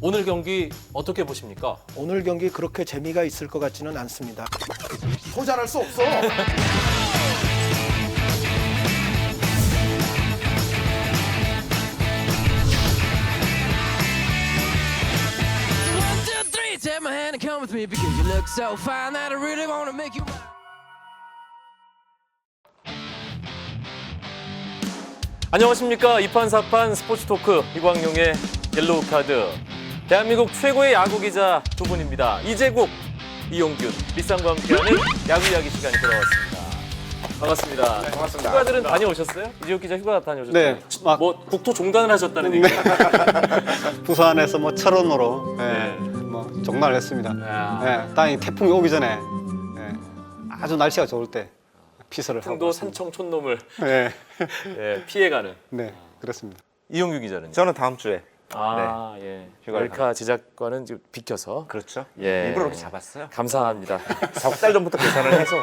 오늘 경기 어떻게 보십니까? 오늘 경기 그렇게 재미가 있을 것 같지는 않습니다. 소잘할 수 없어. Take my hand and come with me because you look so fine that I really want to make you mine. 안녕하십니까. 이판사판 스포츠 토크 이광용의 옐로우 카드. 대한민국 최고의 야구 기자 두 분입니다. 이재국, 이용균, 리쌍과 함께하는 야구 이야기 시간이 돌아왔습니다. 반갑습니다. 네, 반갑습니다. 휴가들은 다녀오셨어요? 이재국 기자 휴가 다녀오셨어요? 네. 막 뭐 국토 종단을 하셨다는 얘기. 부산에서 뭐 철원으로 네. 뭐 종말을 했습니다. 야. 네, 다행히 태풍이 오기 전에 아주 날씨가 좋을 때 피서를 하고 풍도 왔습니다. 산청 촌놈을 네, 예, 피해가는 네, 그렇습니다. 이용규 기자는. 저는 다음 주에 예. 휴가를 멜카 제작과는 지금 비켜서. 그렇죠. 예. 일부러 그렇게 잡았어요. 감사합니다. 석 달 전부터 계산을 해서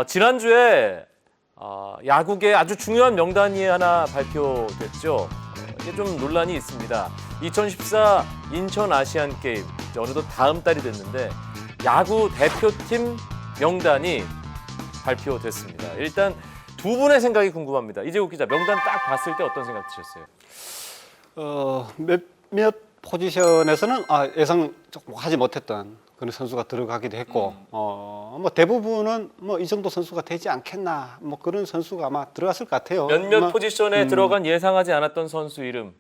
지난주에 야구계 아주 중요한 명단이 하나 발표됐죠. 이게 좀 논란이 있습니다. 2014 인천 아시안 게임 어느덧 다음 달이 됐는데 야구 대표팀 명단이 발표됐습니다. 일단 두 분의 생각이 궁금합니다. 이재국 기자, 명단 딱 봤을 때 어떤 생각 드셨어요? 몇몇 포지션에서는 예상 조금 하지 못했던 그런 선수가 들어가기도 했고, 뭐 대부분은 뭐 이 정도 선수가 되지 않겠나, 뭐 그런 선수가 아마 들어갔을 것 같아요. 몇몇 아마, 포지션에 들어간 예상하지 않았던 선수 이름.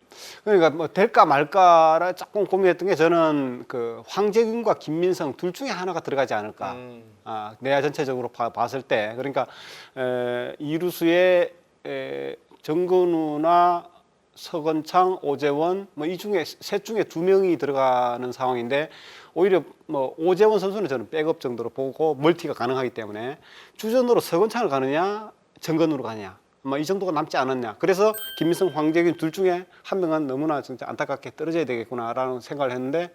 그러니까 뭐 될까 말까를 조금 고민했던 게 저는 그 황재균과 김민성 둘 중에 하나가 들어가지 않을까. 내야 전체적으로 봤을 때 그러니까 이루수의 정근우나 서건창, 오재원 뭐 이 중에 셋 중에 두 명이 들어가는 상황인데 오히려 뭐 오재원 선수는 저는 백업 정도로 보고 멀티가 가능하기 때문에 주전으로 서건창을 가느냐 정근우로 가느냐 뭐 이 정도가 남지 않았냐. 그래서 김민성, 황재균 둘 중에 한 명은 너무나 진짜 안타깝게 떨어져야 되겠구나라는 생각을 했는데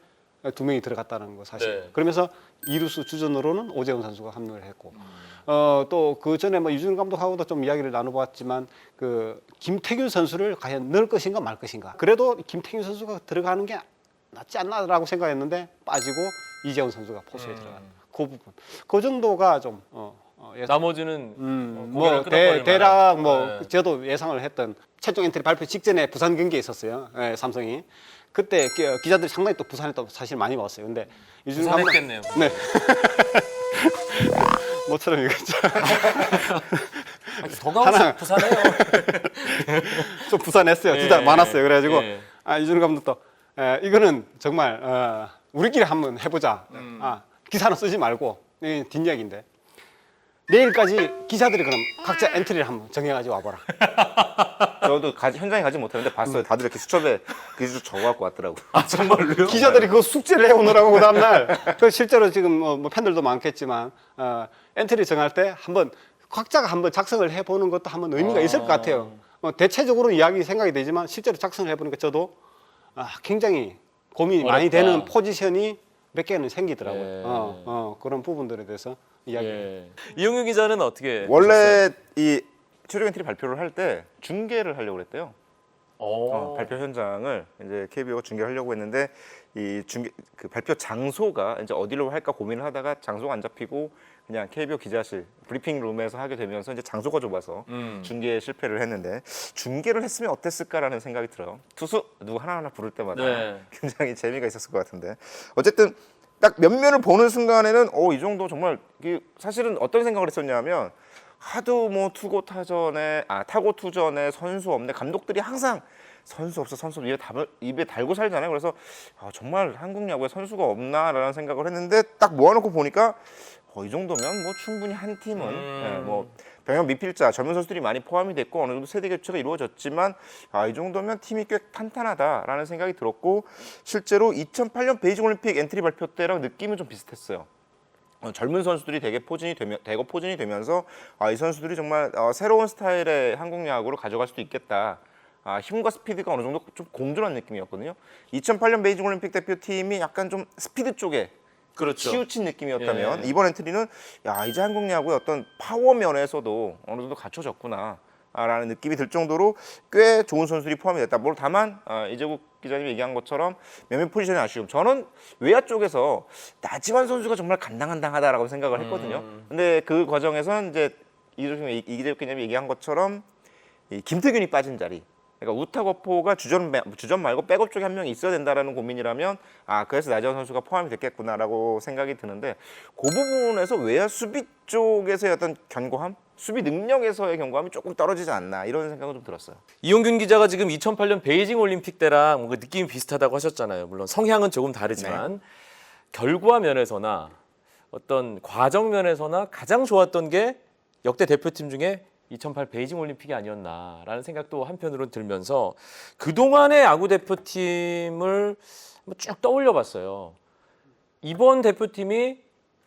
두 명이 들어갔다는 거 사실. 네. 그러면서 이루수 주전으로는 오재원 선수가 합류를 했고, 또 그 전에 뭐 유준 감독하고도 좀 이야기를 나눠봤지만 그 김태균 선수를 과연 넣을 것인가 말 것인가. 그래도 김태균 선수가 들어가는 게 낫지 않나라고 생각했는데 빠지고 이재원 선수가 포수에 들어가는 그 부분. 그 정도가 좀 나머지는 뭐 고개를 끄덕거릴 대략 만한. 뭐 네. 저도 예상을 했던 최종 엔트리 발표 직전에 부산 경기에 있었어요. 삼성이. 그때 기자들이 상당히 또 부산에 또 사실 많이 왔어요. 근데 유준 감독 부산했겠네요. 네. 모처럼 이거죠. 더 가고 하나. 부산해요. 좀 부산했어요. 예, 진짜 많았어요. 그래가지고 예. 유준 감독도 이거는 정말 우리끼리 한번 해보자. 기사는 쓰지 말고 뒷이야기인데 내일까지 기자들이 그럼 각자 엔트리를 한번 정해가지고 와봐라. 저도 현장에 가지 못했는데 봤어요. 다들 이렇게 수첩에 그 적어갖고 왔더라고요. 정말로요? 기자들이 그 숙제를 해오느라고 그 다음날 그 실제로 지금 뭐 팬들도 많겠지만 엔트리 정할 때 한번 각자가 한번 작성을 해보는 것도 한번 의미가 있을 것 같아요. 대체적으로 이야기 생각이 되지만 실제로 작성을 해보니까 저도 굉장히 고민이 많이 어렵다. 되는 포지션이 몇 개는 생기더라고요. 예. 그런 부분들에 대해서 이야기. 예. 이용규 기자는 어떻게? 원래 이 최종 엔트리 발표를 할 때 중계를 하려고 그랬대요. 보셨어요? 발표 현장을 이제 KBO가 중계를 하려고 했는데 이 중계 그 발표 장소가 이제 어디로 할까 고민을 하다가 장소가 안 잡히고 그냥 KBO 기자실 브리핑 룸에서 하게 되면서 이제 장소가 좁아서 중계에 실패를 했는데 중계를 했으면 어땠을까라는 생각이 들어요. 투수 누구 하나하나 부를 때마다 네. 굉장히 재미가 있었을 것 같은데 어쨌든 딱 면면을 보는 순간에는 이 정도 정말 사실은 어떤 생각을 했었냐면 하도 뭐 타고 투전에 선수 없네 감독들이 항상 선수 없어 입에 달고 살잖아요. 그래서 정말 한국 야구에 선수가 없나라는 생각을 했는데 딱 모아놓고 보니까 이 정도면 뭐 충분히 한 팀은 뭐 병역 미필자 젊은 선수들이 많이 포함이 됐고 어느 정도 세대 교체가 이루어졌지만 이 정도면 팀이 꽤 탄탄하다라는 생각이 들었고 실제로 2008년 베이징 올림픽 엔트리 발표 때랑 느낌은 좀 비슷했어요. 젊은 선수들이 대거 포진이 되면서 이 선수들이 정말 새로운 스타일의 한국 야구로 가져갈 수도 있겠다. 힘과 스피드가 어느 정도 좀 공존한 느낌이었거든요. 2008년 베이징 올림픽 대표팀이 약간 좀 스피드 쪽에 그렇죠. 치우친 느낌이었다면 예. 이번 엔트리는 이제 한국 야구의 어떤 파워 면에서도 어느 정도 갖춰졌구나. 라는 느낌이 들 정도로 꽤 좋은 선수들이 포함이 됐다. 물론 다만 이재국 기자님이 얘기한 것처럼 몇몇 포지션의 아쉬움. 저는 외야 쪽에서 나지완 선수가 정말 간당간당하다라고 생각을 했거든요. 근데 그 과정에서는 이제 이재국 기자님이 얘기한 것처럼 이 김태균이 빠진 자리. 그러니까 우타거포가 주전 말고 백업 쪽에 한 명이 있어야 된다라는 고민이라면 그래서 나지완 선수가 포함이 됐겠구나라고 생각이 드는데 그 부분에서 외야 수비 쪽에서의 어떤 견고함, 수비 능력에서의 견고함이 조금 떨어지지 않나 이런 생각은 좀 들었어요. 이용균 기자가 지금 2008년 베이징 올림픽 때랑 뭔가 느낌이 비슷하다고 하셨잖아요. 물론 성향은 조금 다르지만 결과 면에서나 어떤 과정 면에서나 가장 좋았던 게 역대 대표팀 중에 2008 베이징 올림픽이 아니었나라는 생각도 한편으로는 들면서 그동안의 야구 대표팀을 한번 쭉 떠올려봤어요. 이번 대표팀이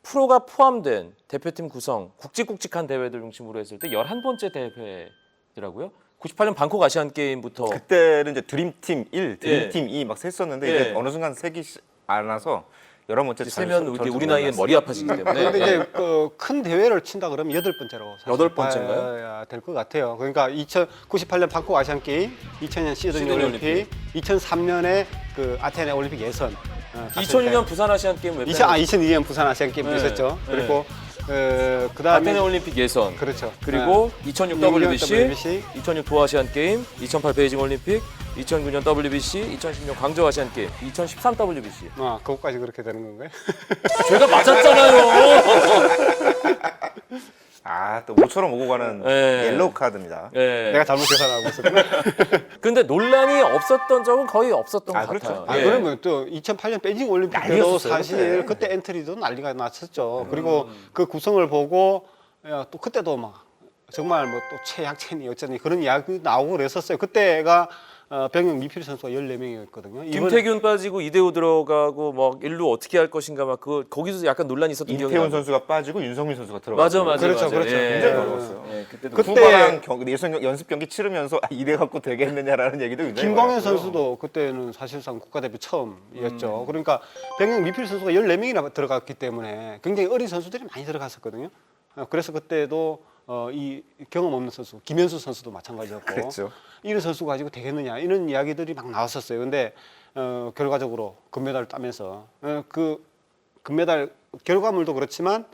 프로가 포함된 대표팀 구성, 굵직굵직한 대회들 중심으로 했을 때 11번째 대회더라고요. 98년 방콕 아시안 게임부터 그때는 이제 드림팀 1, 드림팀 2 막 셌었는데 예. 이제 어느 순간 세기 않아서 11번째 세면 우리 나이엔 머리 아파지기 때문에. 근데 이제 그 큰 대회를 친다 그러면 8번째로 여덟 번째인가요? 될 것 같아요. 그러니까 98년 방콕 아시안 게임, 2000년 시드니 시드니 올림픽, 2003년에 그 아테네 올림픽 예선, 2002년 부산 아시안 게임 왜 2002년 부산 아시안 게임도 네. 있었죠. 네. 그리고 그다음에 아테네 올림픽 예선. 그렇죠. 그리고 2006 WBC, WBC, 2006 도하 아시안 게임, 2008 베이징 올림픽, 2009년 WBC, 2016 광저우 아시안 게임, 2013 WBC. 그것까지 그렇게 되는 건가요? 제가 맞았잖아요. 또 모처럼 오고 가는 예. 옐로우 카드입니다. 네. 내가 잘못 계산하고 있었구나. 근데 논란이 없었던 적은 거의 없었던 것 그렇죠. 같아요. 예. 그러면 또 2008년 베이징 올림픽 때도 난리였었어요, 사실 그때. 그때 엔트리도 난리가 났었죠. 그리고 그 구성을 보고 또 그때도 막 정말 뭐 또 최약체니 어쩌니 그런 이야기 나오고 그랬었어요. 그때가 병역 미필 선수가 14명이었거든요. 김태균 빠지고 이대호 들어가고 뭐 일루 어떻게 할 것인가 막 거기서 약간 논란이 있었던 기억이 임태훈 나요. 선수가 빠지고 윤성민 선수가 들어가고 맞아. 그렇죠. 예. 굉장히 어려웠어요. 예, 그때도 그때- 후바랑 예선 연습 경기 치르면서 이래 갖고 되겠느냐라는 얘기도 굉장히 김광현 많았고요. 선수도 그때는 사실상 국가대표 처음이었죠. 그러니까 병역 미필 선수가 14명이나 들어갔기 때문에 굉장히 어린 선수들이 많이 들어갔었거든요. 그래서 그때도 이 경험 없는 선수, 김현수 선수도 마찬가지였고 그랬죠. 이런 선수 가지고 되겠느냐 이런 이야기들이 막 나왔었어요. 근데 결과적으로 금메달을 따면서 그 금메달 결과물도 그렇지만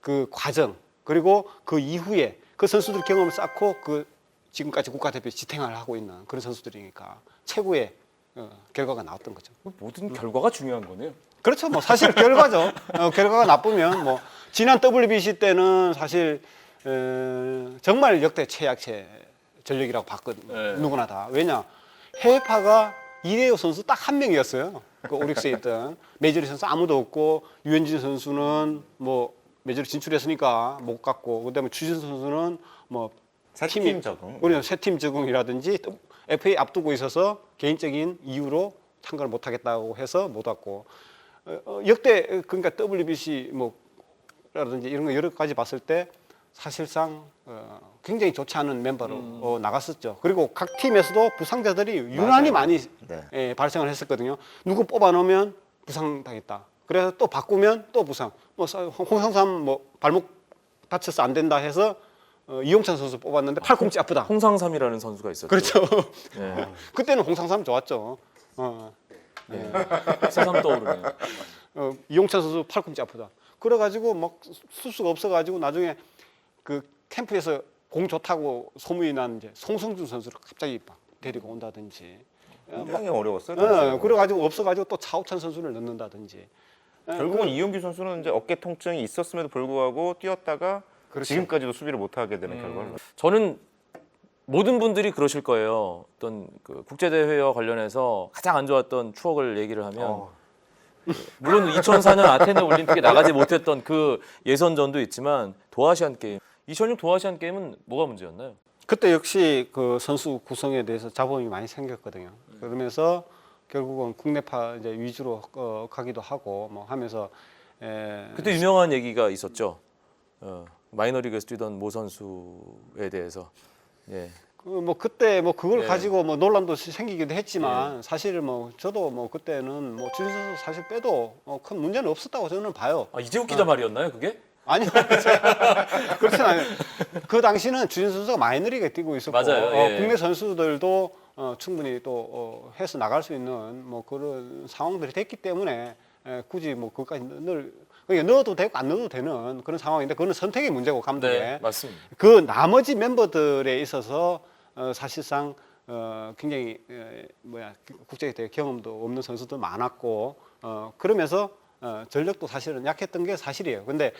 그 과정 그리고 그 이후에 그 선수들 경험을 쌓고 그 지금까지 국가대표 지탱을 하고 있는 그런 선수들이니까 최고의 결과가 나왔던 거죠. 모든 결과가 중요한 거네요. 그렇죠. 뭐 사실 결과죠. 결과가 나쁘면 뭐 지난 WBC 때는 사실 정말 역대 최약체 전력이라고 봤거든요. 네. 누구나 다. 왜냐 해외파가 이대호 선수 딱 한 명이었어요. 그 오릭스에 있던 메이저리 선수 아무도 없고 유현진 선수는 뭐 메이저리 진출했으니까 못 갔고 그다음에 추진 선수는 뭐 새팀 적응. 우리는 새 팀 적응이라든지 또 FA 앞두고 있어서 개인적인 이유로 참가를 못 하겠다고 해서 못 왔고 역대 그러니까 WBC 뭐라든지 이런 거 여러 가지 봤을 때 사실상 굉장히 좋지 않은 멤버로 나갔었죠. 그리고 각 팀에서도 부상자들이 유난히 많이 네. 발생을 했었거든요. 누구 뽑아놓으면 부상 당했다. 그래서 또 바꾸면 또 부상. 뭐 홍상삼 뭐 발목 다쳐서 안 된다 해서 이용찬 선수 뽑았는데 팔꿈치 아프다. 홍상삼이라는 선수가 있었죠. 그렇죠. 네. 그때는 홍상삼 좋았죠. 새삼 떠오르네요. 이용찬 선수 팔꿈치 아프다. 그래가지고 막 수수가 없어가지고 나중에 그 캠프에서 공 좋다고 소문이 난 이제 송성준 선수를 갑자기 막 데리고 온다든지. 굉장히 어려웠어요. 그래가지고 없어가지고 또 차우찬 선수를 넣는다든지. 결국은 이용규 선수는 이제 어깨 통증이 있었음에도 불구하고 뛰었다가 그렇죠. 지금까지도 수비를 못 하게 되는 결과를. 저는 모든 분들이 그러실 거예요. 어떤 그 국제 대회와 관련해서 가장 안 좋았던 추억을 얘기를 하면 물론 2004년 아테네 올림픽에 나가지 못했던 그 예선전도 있지만 도아시안 게임 2006 도아시안 게임은 뭐가 문제였나요? 그때 역시 그 선수 구성에 대해서 잡음이 많이 생겼거든요. 그러면서 결국은 국내파 이제 위주로 가기도 하고 뭐 하면서 그때 유명한 얘기가 있었죠. 마이너리그에서 뛰던 모 선수에 대해서. 예. 뭐 그때 뭐 그걸 네. 가지고 뭐 논란도 생기기도 했지만 사실 뭐 저도 뭐 그때는 뭐 주진 선수 사실 빼도 큰 문제는 없었다고 저는 봐요. 이재욱 기자 말이었나요, 그게? 아니요. 그렇진 않아요. 그 당시는 주진 선수가 마이너리그에 뛰고 있었고 맞아요. 예. 국내 선수들도 충분히 또 해서 나갈 수 있는 뭐 그런 상황들이 됐기 때문에 굳이 뭐 그것까지 그러니까 넣어도 되고 안 넣어도 되는 그런 상황인데 그거는 선택의 문제고 감독의. 네, 맞습니다. 그 나머지 멤버들에 있어서 사실상 굉장히 국제대 경험도 없는 선수도 많았고 그러면서 전력도 사실은 약했던 게 사실이에요. 근데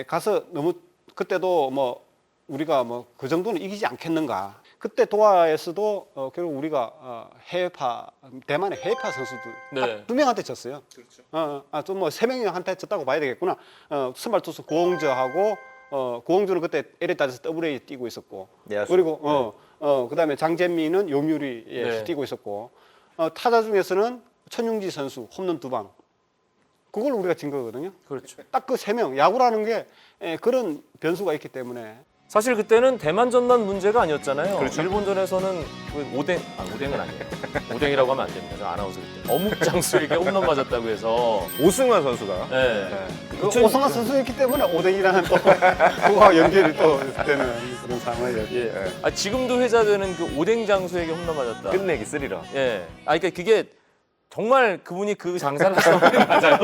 가서 너무 그때도 뭐 우리가 뭐 그 정도는 이기지 않겠는가. 그때 도하에서도 결국 우리가 해외파 대만의 해외파 선수들 네. 딱 2명한테 졌어요. 그렇죠. 좀 뭐 3명한테 졌다고 봐야 되겠구나. 선발 투수 고홍저하고 고홍주는 그때 LA에서 AA 뛰고 있었고 야수. 그리고 그다음에 장재민은 요미우리에 네. 뛰고 있었고 타자 중에서는 천용지 선수 홈런 2방 그걸 우리가 진 거거든요. 그렇죠. 딱 그 3명 야구라는 게 그런 변수가 있기 때문에 사실 그때는 대만전만 문제가 아니었잖아요. 그렇죠. 일본전에서는 그 오뎅은 아니에요. 오뎅이라고 하면 안 됩니다. 저 아나운서 그때. 어묵장수에게 홈런 맞았다고 해서. 오승환 선수가 네. 그 오승환 선수였기 때문에 오뎅이라는 또 그거와 연결이 또 되는 그런 상황이었죠. 예. 지금도 회자되는 그 오뎅장수에게 홈런 맞았다. 끝내기 쓰리라. 예. 그러니까 그게 정말 그분이 그 장사를 하시는 분이 맞아요.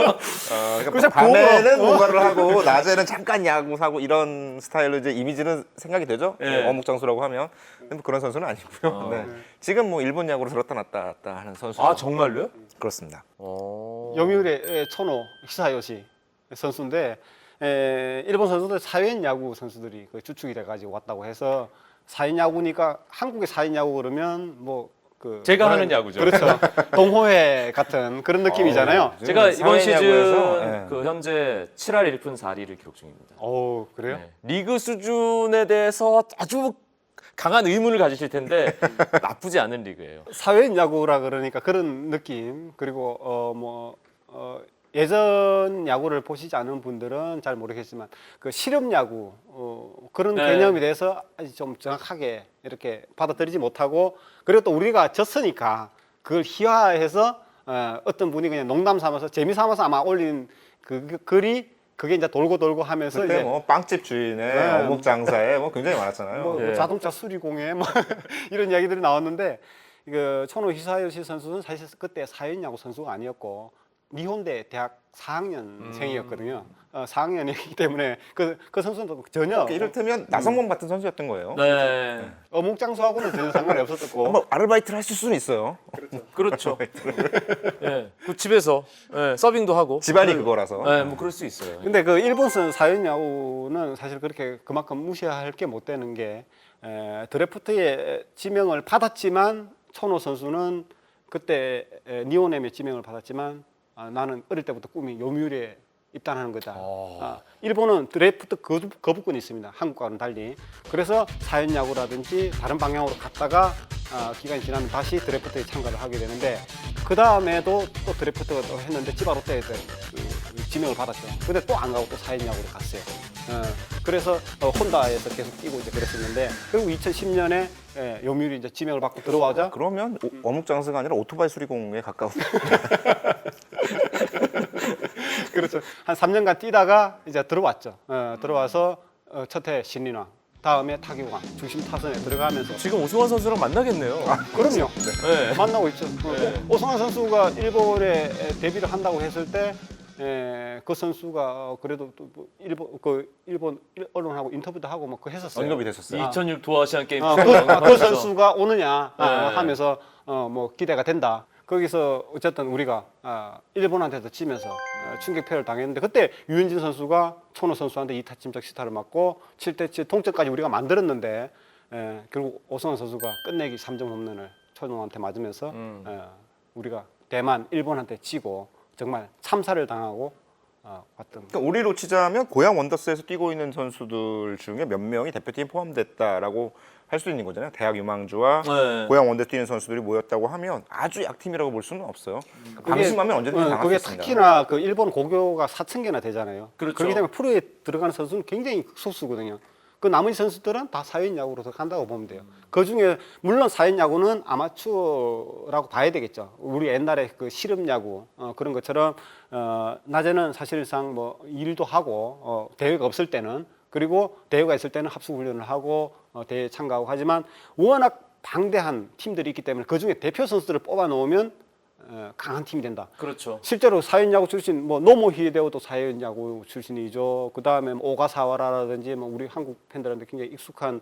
그러니까 밤에는 뭔가를 하고 낮에는 잠깐 야구 사고 이런 스타일로 이제 이미지는 생각이 되죠. 예. 어묵장수라고 하면 근데 뭐 그런 선수는 아니고요. 네. 지금 뭐 일본 야구로 들었다 놨다 하는 선수. 아 정말로요? 그렇습니다. 요미우리 초노 히사요시 선수인데 일본 선수들 사회인 야구 선수들이 그 주축이 돼가지고 왔다고 해서 사회인 야구니까 한국의 사회인 야구 그러면 뭐 그 제가 하는 야구죠. 그렇죠. 동호회 같은 그런 느낌이잖아요. 제가 이번 사회인 시즌 야구에서, 예. 그 현재 7할 1푼 4리를 기록 중입니다. 오 그래요? 네. 리그 수준에 대해서 아주 강한 의문을 가지실 텐데 나쁘지 않은 리그예요. 사회인 야구라 그러니까 그런 느낌 그리고 예전 야구를 보시지 않은 분들은 잘 모르겠지만 그 실험 야구 그런 네. 개념에 대해서 아직 좀 정확하게 이렇게 받아들이지 못하고 그리고 또 우리가 졌으니까 그걸 희화해서 어떤 분이 그냥 농담 삼아서 재미 삼아서 아마 올린 그 글이 그게 이제 돌고 하면서 그때 이제 뭐 빵집 주인의 네. 어묵 장사에 뭐 굉장히 많았잖아요. 뭐 예. 자동차 수리공예 뭐 이런 이야기들이 나왔는데 그 초노 히사요시 선수는 사실 그때 사회인 야구 선수가 아니었고 니혼대 대학 4학년생이었거든요. 4학년이기 때문에 그 선수는 전혀 이를테면 나성범 같은 선수였던 거예요. 네. 어묵장수하고는 전혀 상관이 없었고 뭐 아르바이트를 하실 수는 있어요. 그렇죠. 예. 그 집에서 서빙도 하고. 집안이 그거라서. 네, 뭐 그럴 수 있어요. 근데 그 일본선 사회인 야구는 사실 그렇게 그만큼 무시할 게 못 되는 게 드래프트에 지명을 받았지만 초노 선수는 그때 니온엠에 지명을 받았지만 나는 어릴 때부터 꿈이 요미우리에 입단하는 거다. 일본은 드래프트 거부권이 있습니다. 한국과는 달리. 그래서 사회인 야구라든지 다른 방향으로 갔다가 기간이 지나면 다시 드래프트에 참가를 하게 되는데 그 다음에도 또 드래프트가 또 했는데 치바 롯데에서 지명을 받았죠. 근데 또 안 가고 또 사회인 야구로 갔어요. 그래서 혼다에서 계속 뛰고 이제 그랬었는데 결국 2010년에 요미우리 이제 지명을 받고 들어와자 그러면 어묵 장사가 아니라 오토바이 수리공에 가까운. 그렇죠. 한 3년간 뛰다가 이제 들어왔죠. 들어와서 첫해 신인왕, 다음에 타격왕, 중심 타선에 들어가면서 지금 오승환 선수랑 만나겠네요. 그럼요. 네. 만나고 있죠. 오승환 선수가 일본에 데뷔를 한다고 했을 때 그 선수가 그래도 또 일본 언론하고 인터뷰도 하고 뭐 그 했었어요. 언급이 됐었어요. 2006 도아시안 게임 그 선수가 오느냐 네. 하면서 뭐 기대가 된다. 거기서 어쨌든 우리가 일본한테도 치면서 충격패를 당했는데 그때 유현진 선수가 초노 선수한테 2타 침적 시타를 맞고 7대7 동점까지 우리가 만들었는데 결국 오승환 선수가 끝내기 3점 홈런을 초노한테 맞으면서 우리가 대만 일본한테 치고 정말 참사를 당하고 왔던. 그러니까 우리로 치자면 고양 원더스에서 뛰고 있는 선수들 중에 몇 명이 대표팀에 포함됐다라고 할 수 있는 거잖아요. 대학 유망주와 네. 고양 원더 뛰는 선수들이 모였다고 하면 아주 약팀이라고 볼 수는 없어요. 방심하면 언제든지 당할 수 그게 있습니다. 특히나 그 일본 고교가 4,000개나 되잖아요. 그렇죠. 그렇기 때문에 프로에 들어가는 선수는 굉장히 소수거든요. 그 나머지 선수들은 다 사회인 야구로 간다고 보면 돼요. 그 중에 물론 사회인 야구는 아마추어라고 봐야 되겠죠. 우리 옛날에 그 실업 야구 그런 것처럼 낮에는 사실상 뭐 일도 하고 대회가 없을 때는 그리고 대회가 있을 때는 합숙 훈련을 하고 대회에 참가하고 하지만 워낙 방대한 팀들이 있기 때문에 그 중에 대표 선수들을 뽑아 놓으면 강한 팀이 된다. 그렇죠. 실제로 사회인 야구 출신 뭐 노모 히데오도 사회인 야구 출신이죠. 그 다음에 오가사와라라든지 뭐 우리 한국 팬들한테 굉장히 익숙한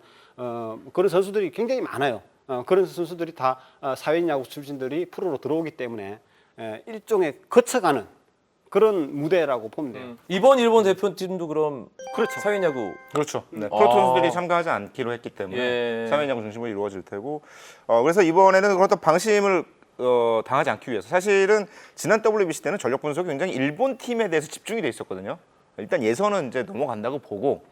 그런 선수들이 굉장히 많아요. 그런 선수들이 다 사회인 야구 출신들이 프로로 들어오기 때문에 일종의 거쳐가는 그런 무대라고 보면 돼요. 이번 일본 대표팀도 그럼 그렇죠. 사회야구 그렇죠. 네, 프로 아. 선수들이 참가하지 않기로 했기 때문에 예. 사회야구 중심으로 이루어질 테고 그래서 이번에는 그렇다 방심을 당하지 않기 위해서 사실은 지난 WBC 때는 전력 분석이 굉장히 일본 팀에 대해서 집중이 돼 있었거든요. 일단 예선은 이제 넘어간다고 보고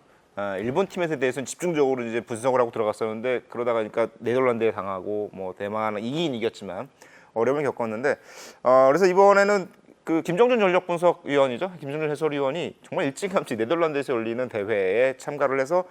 일본 팀에 대해서는 집중적으로 이제 분석을 하고 들어갔었는데 그러다가 그러니까 네덜란드에 당하고 뭐 대만은 이기긴 이겼지만 어려움을 겪었는데 그래서 이번에는 그 김정준 전력 분석위원이죠. 김정준 해설위원이 정말 일찌감치 네덜란드에서 열리는 대회에 참가를 해서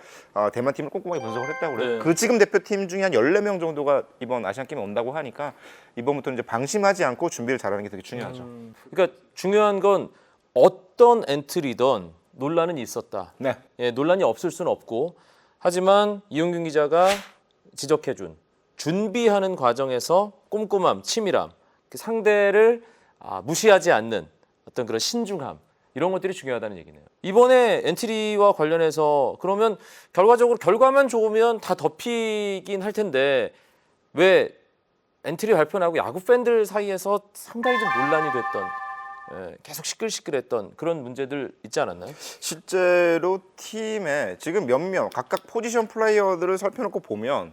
대만 팀을 꼼꼼하게 분석을 했다고 그래요. 네. 그 지금 대표팀 중에 한 14명 정도가 이번 아시안 게임에 온다고 하니까 이번부터는 이제 방심하지 않고 준비를 잘하는 게 되게 중요하죠. 그러니까 중요한 건 어떤 엔트리든 논란은 있었다. 네. 예, 논란이 없을 수는 없고 하지만 이용균 기자가 지적해준 준비하는 과정에서 꼼꼼함, 치밀함, 상대를 무시하지 않는 어떤 그런 신중함 이런 것들이 중요하다는 얘기네요. 이번에 엔트리와 관련해서 그러면 결과적으로 결과만 좋으면 다 덮이긴 할 텐데 왜 엔트리 발표나고 야구 팬들 사이에서 상당히 좀 논란이 됐던 계속 시끌시끌했던 그런 문제들 있지 않았나요? 실제로 팀에 지금 몇 명 각각 포지션 플레이어들을 살펴놓고 보면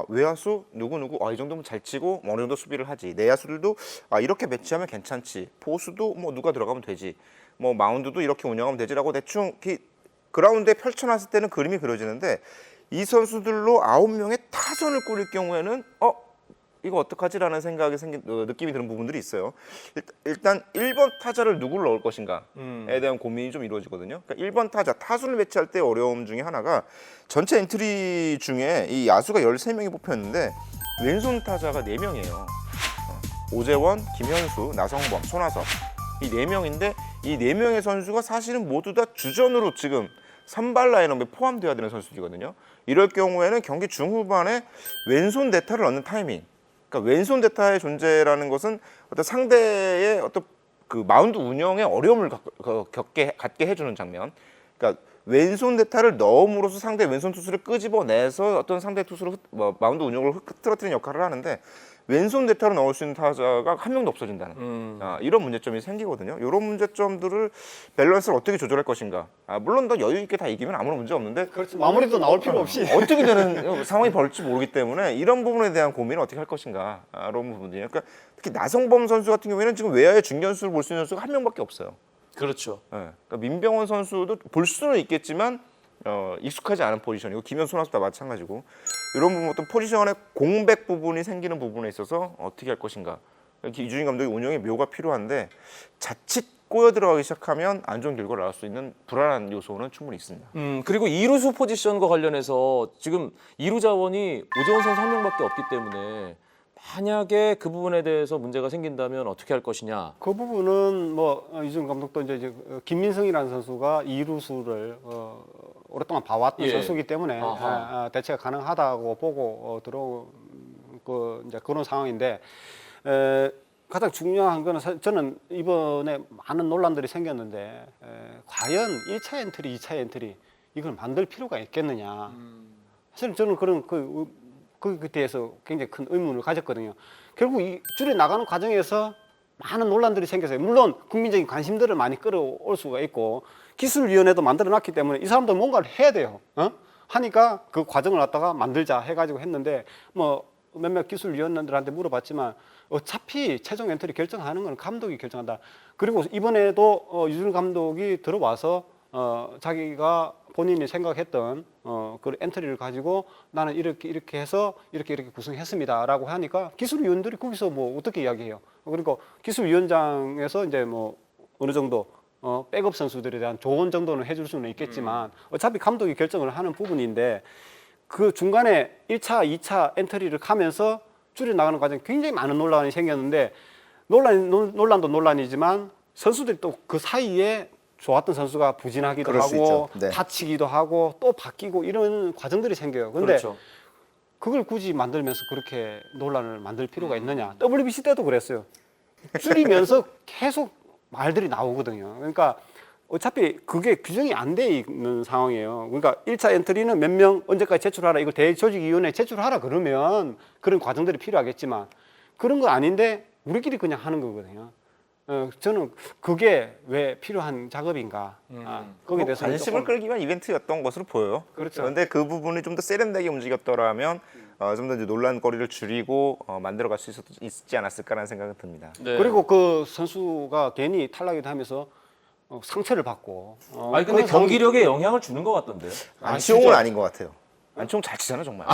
외야수 누구누구 이 정도면 잘 치고 어느 정도 수비를 하지. 내야수들도 이렇게 배치하면 괜찮지. 포수도 뭐 누가 들어가면 되지. 뭐 마운드도 이렇게 운영하면 되지라고 대충 그라운드에 펼쳐놨을 때는 그림이 그려지는데 이 선수들로 9명의 타선을 꾸릴 경우에는 이거 어떡하지라는 생각이 느낌이 드는 부분들이 있어요. 일단 1번 타자를 누구를 넣을 것인가에 대한 고민이 좀 이루어지거든요. 그러니까 1번 타자, 타순을 배치할 때 어려움 중에 하나가 전체 엔트리 중에 이 야수가 13명이 뽑혔는데 왼손 타자가 4명이에요. 오재원, 김현수, 나성범, 손아섭 이 4명인데 이 4명의 선수가 사실은 모두 다 주전으로 지금 선발 라인업에 포함되어야 되는 선수들이거든요. 이럴 경우에는 경기 중후반에 왼손 대타를 넣는 타이밍 그러니까 왼손 대타의 존재라는 것은 어떤 상대의 어떤 그 마운드 운영에 어려움을 갖게 해주는 장면. 그러니까 왼손 대타를 넣음으로써 상대 왼손 투수를 끄집어내서 어떤 상대 투수를 마운드 운영을 흐트러뜨리는 역할을 하는데 왼손 대타로 넣을 수 있는 타자가 한 명도 없어진다는 이런 문제점이 생기거든요. 이런 문제점들을 밸런스를 어떻게 조절할 것인가. 물론 더 여유 있게 다 이기면 아무런 문제 없는데 그렇죠. 마무리도 나올 필요 없이 어떻게 되는 상황이 벌일지 모르기 때문에 이런 부분에 대한 고민을 어떻게 할 것인가 이런 부분이에요. 그러니까 특히 나성범 선수 같은 경우에는 지금 외야의 중견수를 볼 수 있는 선수가 한 명밖에 없어요. 그렇죠. 네. 그러니까 민병헌 선수도 볼 수는 있겠지만 익숙하지 않은 포지션이고 김현수 선수도 마찬가지고 이런 부분 어떤 포지션의 공백 부분이 생기는 부분에 있어서 어떻게 할 것인가. 이준희 감독의 운영에 묘가 필요한데 자칫 꼬여 들어가기 시작하면 안 좋은 결과를 낳을 수 있는 불안한 요소는 충분히 있습니다. 그리고 2루수 포지션과 관련해서 지금 2루 자원이 오재원 선수 한 명밖에 없기 때문에 만약에 그 부분에 대해서 문제가 생긴다면 어떻게 할 것이냐. 그 부분은 뭐 이준 감독도 이제 김민성이라는 선수가 이루수를 오랫동안 봐왔던 예. 선수이기 때문에 아하. 대체가 가능하다고 보고 들어온 이제 그런 상황인데 가장 중요한 거는 저는 이번에 많은 논란들이 생겼는데 과연 1차 엔트리, 2차 엔트리 이걸 만들 필요가 있겠느냐. 사실 저는 그런 그에 대해서 굉장히 큰 의문을 가졌거든요. 결국 이 줄에 나가는 과정에서 많은 논란들이 생겼어요. 물론 국민적인 관심들을 많이 끌어올 수가 있고 기술위원회도 만들어놨기 때문에 이 사람들 뭔가를 해야 돼요. 하니까 그 과정을 갖다가 만들자 해가지고 했는데 뭐 몇몇 기술위원들한테 물어봤지만 어차피 최종 엔트리 결정하는 건 감독이 결정한다. 그리고 이번에도 유준 감독이 들어와서 자기가 본인이 생각했던 그 엔트리를 가지고 나는 이렇게 해서 이렇게 구성했습니다라고 하니까 기술위원들이 거기서 뭐 어떻게 이야기해요? 그러니까 기술위원장에서 이제 뭐 어느 정도 백업 선수들에 대한 조언 정도는 해줄 수는 있겠지만 어차피 감독이 결정을 하는 부분인데 그 중간에 1차, 2차 엔트리를 가면서 줄여나가는 과정에 굉장히 많은 논란이 생겼는데 논란도 논란이지만 선수들이 또 그 사이에 좋았던 선수가 부진하기도 그럴 수 하고 있죠. 네. 다치기도 하고 또 바뀌고 이런 과정들이 생겨요. 근데 그렇죠. 그걸 굳이 만들면서 그렇게 논란을 만들 필요가 있느냐. WBC 때도 그랬어요. 줄이면서 계속 말들이 나오거든요. 그러니까 어차피 그게 규정이 안 돼 있는 상황이에요. 그러니까 1차 엔트리는 몇 명 언제까지 제출하라. 이걸 대조직위원회에 제출하라 그러면 그런 과정들이 필요하겠지만 그런 거 아닌데 우리끼리 그냥 하는 거거든요. 저는 그게 왜 필요한 작업인가. 거기에 대해서 관심을 끌기 위한 이벤트였던 것으로 보여요. 그렇죠. 그런데 그 부분이 좀 더 세련되게 움직였더라면 좀 더 이제 논란거리를 줄이고 만들어갈 수 있지 않았을까라는 생각은 듭니다. 네. 그리고 그 선수가 괜히 탈락이 하면서 상처를 받고. 아니 근데 그런 상황이- 경기력에 영향을 주는 것 같던데요. 안치홍은 아닌 것 같아요. 안치홍 잘 치잖아 정말.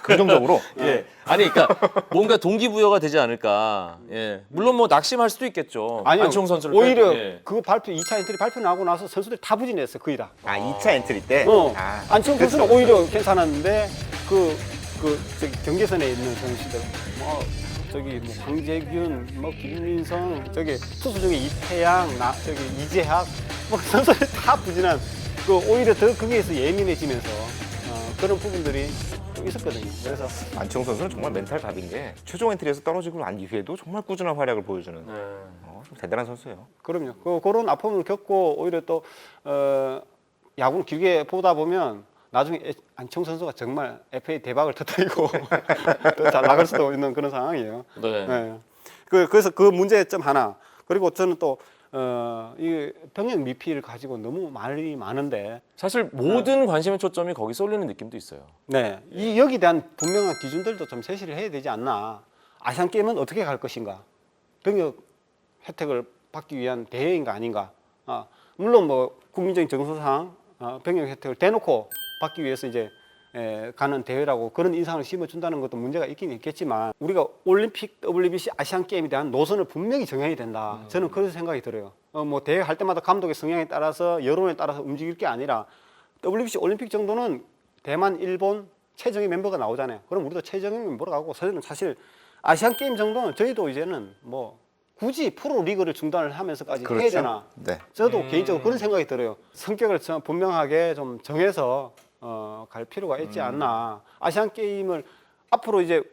긍정적으로. 예. 아니 그러니까 뭔가 동기부여가 되지 않을까. 예. 물론 뭐 낙심할 수도 있겠죠. 아니요. 안치홍 선수를 오히려 빼고, 예. 그 발표 2차 엔트리 발표 나고 나서 선수들이 다 부진했어 거의 다. 2차 엔트리 때. 안치홍 선수는 오히려 괜찮았는데 저기 경계선에 있는 선수들 뭐 저기 뭐 황재균, 뭐 김민성, 저기 투수 중에 이태양, 저기 이재학 뭐 선수들이 다 부진한 그 오히려 더 거기에서 예민해지면서 그런 부분들이 좀 있었거든요. 그래서 안치홍 선수는 정말 멘탈 갑인 게 최종 엔트리에서 떨어지고 난 이후에도 정말 꾸준한 활약을 보여주는 좀 대단한 선수예요. 그럼요. 그런 아픔을 겪고 오히려 또 야구를 길게 보다 보면 나중에 안치홍 선수가 정말 FA 대박을 터뜨리고 더 잘 나갈 수도 있는 그런 상황이에요. 네. 네. 그래서 그 문제점 하나. 그리고 저는 또 이 병역 미피를 가지고 너무 말이 많은데, 사실 모든 관심의 초점이 거기 쏠리는 느낌도 있어요. 네, 이 여기 대한 분명한 기준들도 좀 제시를 해야 되지 않나. 아시안 게임은 어떻게 갈 것인가? 병역 혜택을 받기 위한 대회인가 아닌가? 물론 뭐 국민적인 정서상 병역 혜택을 대놓고 받기 위해서 이제 가는 대회라고 그런 인상을 심어준다는 것도 문제가 있긴 있겠지만 우리가 올림픽, WBC, 아시안 게임에 대한 노선을 분명히 정해야 된다. 저는 그런 생각이 들어요. 뭐 대회 할 때마다 감독의 성향에 따라서 여론에 따라서 움직일 게 아니라 WBC, 올림픽 정도는 대만, 일본 최정예 멤버가 나오잖아요. 그럼 우리도 최정예 멤버로 가고 저희는 사실 아시안 게임 정도는 저희도 이제는 뭐 굳이 프로 리그를 중단을 하면서까지 해야 되나? 네. 저도 개인적으로 그런 생각이 들어요. 성격을 분명하게 좀 정해서 갈 필요가 있지 않나. 아시안 게임을 앞으로 이제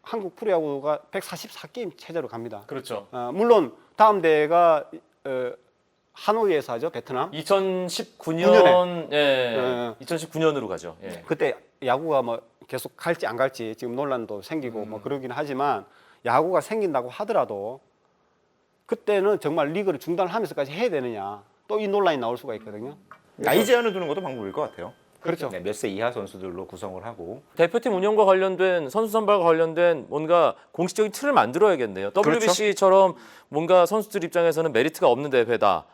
한국 프로야구가 144게임 체제로 갑니다. 그렇죠. 물론 다음 대회가 하노이에서 하죠, 베트남. 2019년, 예. 네. 2019년으로 가죠. 예. 그때 야구가 뭐 계속 갈지 안 갈지 지금 논란도 생기고 뭐 그러긴 하지만 야구가 생긴다고 하더라도 그때는 정말 리그를 중단하면서까지 해야 되느냐. 또 이 논란이 나올 수가 있거든요. 나이 제한을 두는 것도 방법일 것 같아요. 그렇죠. 네, 몇 세 이하 선수들로 구성을 하고. 대표팀 운영과 관련된 선수 선발과 관련된 뭔가 공식적인 틀을 만들어야겠네요. WBC처럼 뭔가 선수들 입장에서는 메리트가 없는 대회다.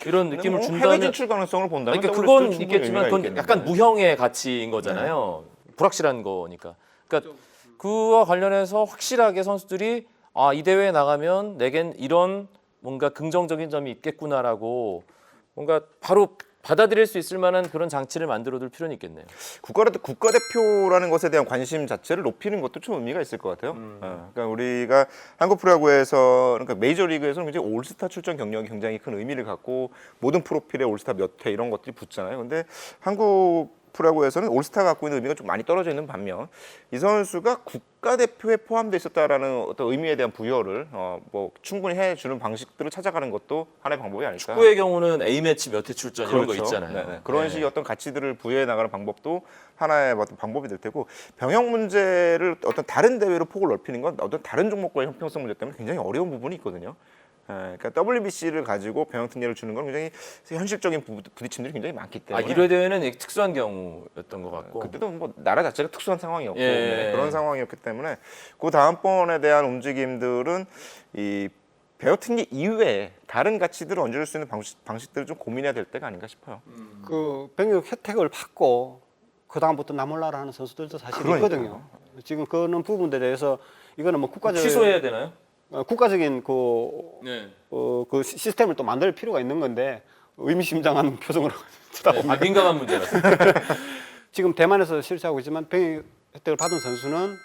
이런 느낌을 해외 준다는. 진출 가능성을 본다면 그러니까 WBC 도 그건 충분히 있겠지만 의미가 그건 있겠는데. 약간 무형의 가치인 거잖아요. 불확실한 거니까. 그러니까 그와 관련해서 확실하게 선수들이 이 대회에 나가면 내겐 이런 뭔가 긍정적인 점이 있겠구나라고 뭔가 바로 받아들일 수 있을 만한 그런 장치를 만들어둘 필요는 있겠네요. 국가대표라는 것에 대한 관심 자체를 높이는 것도 좀 의미가 있을 것 같아요. 그러니까 우리가 한국 프로야구에서 그러니까 메이저리그에서는 굉장히 올스타 출전 경력이 굉장히 큰 의미를 갖고 모든 프로필에 올스타 몇 회 이런 것들이 붙잖아요. 근데 한국 프로야구에서는 올스타가 갖고 있는 의미가 좀 많이 떨어져 있는 반면 이 선수가 국가대표에 포함되어 있었다라는 어떤 의미에 대한 부여를 뭐 충분히 해주는 방식들을 찾아가는 것도 하나의 방법이 아닐까. 축구의 경우는 A매치 몇 회 출전 이런 거 그렇죠. 있잖아요. 네네. 그런 네. 식의 어떤 가치들을 부여해 나가는 방법도 하나의 어떤 방법이 될 테고 병역 문제를 어떤 다른 대회로 폭을 넓히는 건 어떤 다른 종목과의 형평성 문제 때문에 굉장히 어려운 부분이 있거든요. 그러니까 WBC를 가지고 병역 특례를 주는 건 굉장히 현실적인 부딪힘들이 굉장히 많기 때문에 1회 대회는 특수한 경우였던 것 같고. 그때도 뭐 나라 자체가 특수한 상황이었고 예. 네, 그런 상황이었기 때문에 그 다음번에 대한 움직임들은 이 병역 특례 이외에 다른 가치들을 얹을 수 있는 방식들을 좀 고민해야 될 때가 아닌가 싶어요. 그 병역 혜택을 받고 그 다음부터 나몰라라 하는 선수들도 사실 그러니까요. 있거든요. 지금 그런 부분들에 대해서 이거는 뭐 국가적 취소해야 되나요? 국가적인 네. 그 시스템을 또 만들 필요가 있는 건데 의미심장한 표정으로 쳐다봅니다. 아, 민감한 문제라서. 지금 대만에서 실시하고 있지만 병역 혜택을 받은 선수는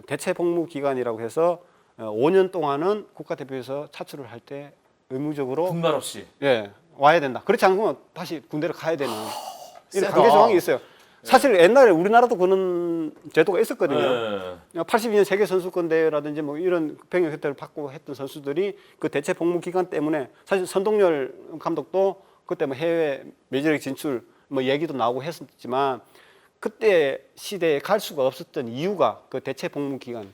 대체 복무 기간이라고 해서 5년 동안은 국가대표에서 차출을 할 때 의무적으로 분말 없이. 예, 와야 된다. 그렇지 않으면 다시 군대를 가야 되는 이런 세다. 관계 조항이 있어요. 사실 옛날에 우리나라도 그런 제도가 있었거든요. 네. 82년 세계 선수권 대회라든지 뭐 이런 병역 혜택을 받고 했던 선수들이 그 대체 복무 기간 때문에 사실 선동열 감독도 그때 뭐 해외 메이저리그 진출 뭐 얘기도 나오고 했었지만 그때 시대에 갈 수가 없었던 이유가 그 대체 복무 기간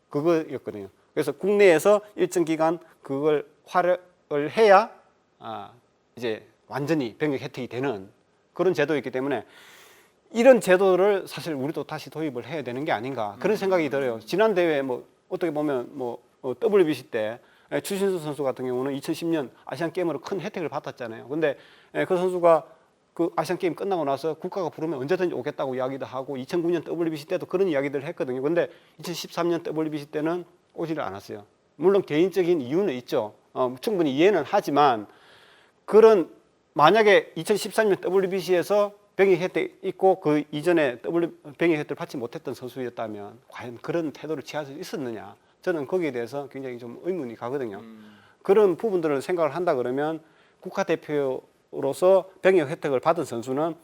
그거였거든요. 그래서 국내에서 일정 기간 그걸 활용을 해야 이제 완전히 병역 혜택이 되는 그런 제도였기 때문에 이런 제도를 사실 우리도 다시 도입을 해야 되는 게 아닌가 그런 생각이 들어요. 지난 대회 뭐 어떻게 보면 뭐 WBC 때 추신수 선수 같은 경우는 2010년 아시안 게임으로 큰 혜택을 받았잖아요. 근데 그 선수가 그 아시안 게임 끝나고 나서 국가가 부르면 언제든지 오겠다고 이야기도 하고 2009년 WBC 때도 그런 이야기들을 했거든요. 근데 2013년 WBC 때는 오지를 않았어요. 물론 개인적인 이유는 있죠. 충분히 이해는 하지만 그런 만약에 2014년 WBC에서 병역 혜택 있고 그 이전에 병역 혜택을 받지 못했던 선수였다면 과연 그런 태도를 취할 수 있었느냐? 저는 거기에 대해서 굉장히 좀 의문이 가거든요. 그런 부분들을 생각을 한다 그러면 국가대표로서 병역 혜택을 받은 선수는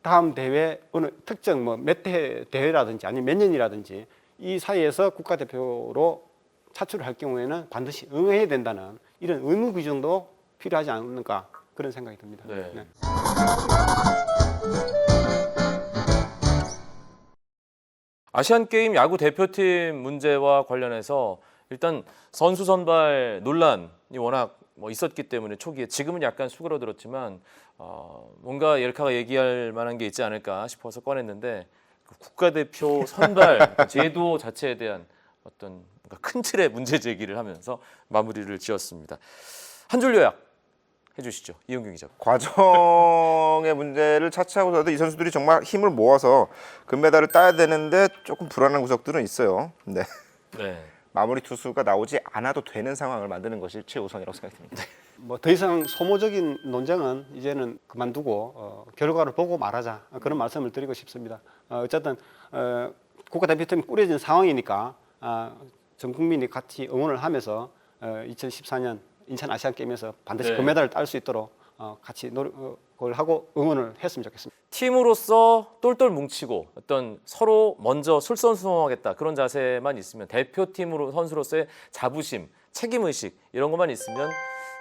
다음 대회 어느 특정 뭐 몇 회 대회라든지 아니면 몇 년이라든지 이 사이에서 국가대표로 차출을 할 경우에는 반드시 응해야 된다는 이런 의무 규정도 필요하지 않을까 그런 생각이 듭니다. 네. 네. 아시안 게임 야구 대표팀 문제와 관련해서 일단 선수 선발 논란이 워낙 뭐 있었기 때문에 초기에 지금은 약간 수그러들었지만 뭔가 옐카가 얘기할 만한 게 있지 않을까 싶어서 꺼냈는데 국가대표 선발 제도 자체에 대한 어떤 뭔가 큰 틀의 문제 제기를 하면서 마무리를 지었습니다. 한 줄 요약 해주시죠, 이용균 기자. 과정의 문제를 차치하고서도 이 선수들이 정말 힘을 모아서 금메달을 따야 되는데 조금 불안한 구석들은 있어요. 네. 네. 마무리 투수가 나오지 않아도 되는 상황을 만드는 것이 최우선이라고 생각이 듭니다. 뭐 더 이상 소모적인 논쟁은 이제는 그만두고 결과를 보고 말하자 그런 말씀을 드리고 싶습니다. 어쨌든 국가대표팀이 꾸려진 상황이니까 전 국민이 같이 응원을 하면서 2014년 인천 아시안 게임에서 반드시 네. 금메달을 딸 수 있도록 같이 노력을 하고 응원을 했으면 좋겠습니다. 팀으로서 똘똘 뭉치고 어떤 서로 먼저 솔선수범하겠다 그런 자세만 있으면 대표팀으로 선수로서의 자부심, 책임의식 이런 것만 있으면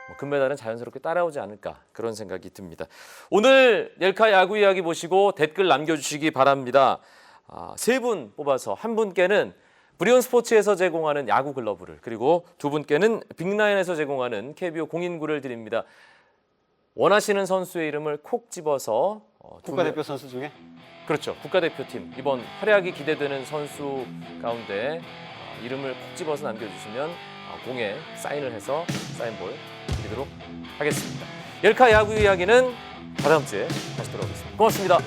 뭐 금메달은 자연스럽게 따라오지 않을까 그런 생각이 듭니다. 오늘 옐카 야구 이야기 보시고 댓글 남겨주시기 바랍니다. 3분 뽑아서 한 분께는 브리온 스포츠에서 제공하는 야구 글러브를 그리고 2분께는 빅라인에서 제공하는 KBO 공인구를 드립니다. 원하시는 선수의 이름을 콕 집어서 국가대표 선수 중에 그렇죠. 국가대표팀 이번 활약이 기대되는 선수 가운데 이름을 콕 집어서 남겨주시면 공에 사인을 해서 사인볼 드리도록 하겠습니다. 옐카 야구 이야기는 다다음 주에 다시 돌아오겠습니다. 고맙습니다.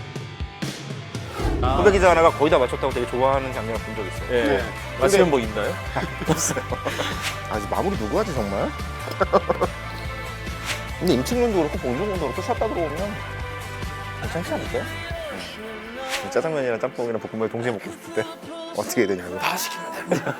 후배 기자 하나가 거의 다 맞췄다고 되게 좋아하는 장면을 본 적 있어요. 예. 네. 맞히면 뭐 있나요? 아, 마무리 누구 하지 정말? 근데 임충근도 그렇고 봉준근도 그렇고 샷다 들어오면 괜찮지 않을까요? 짜장면이랑 짬뽕이랑 볶음밥을 동시에 먹고 싶을 때 어떻게 해야 되냐고. 다 시키면 됩니다.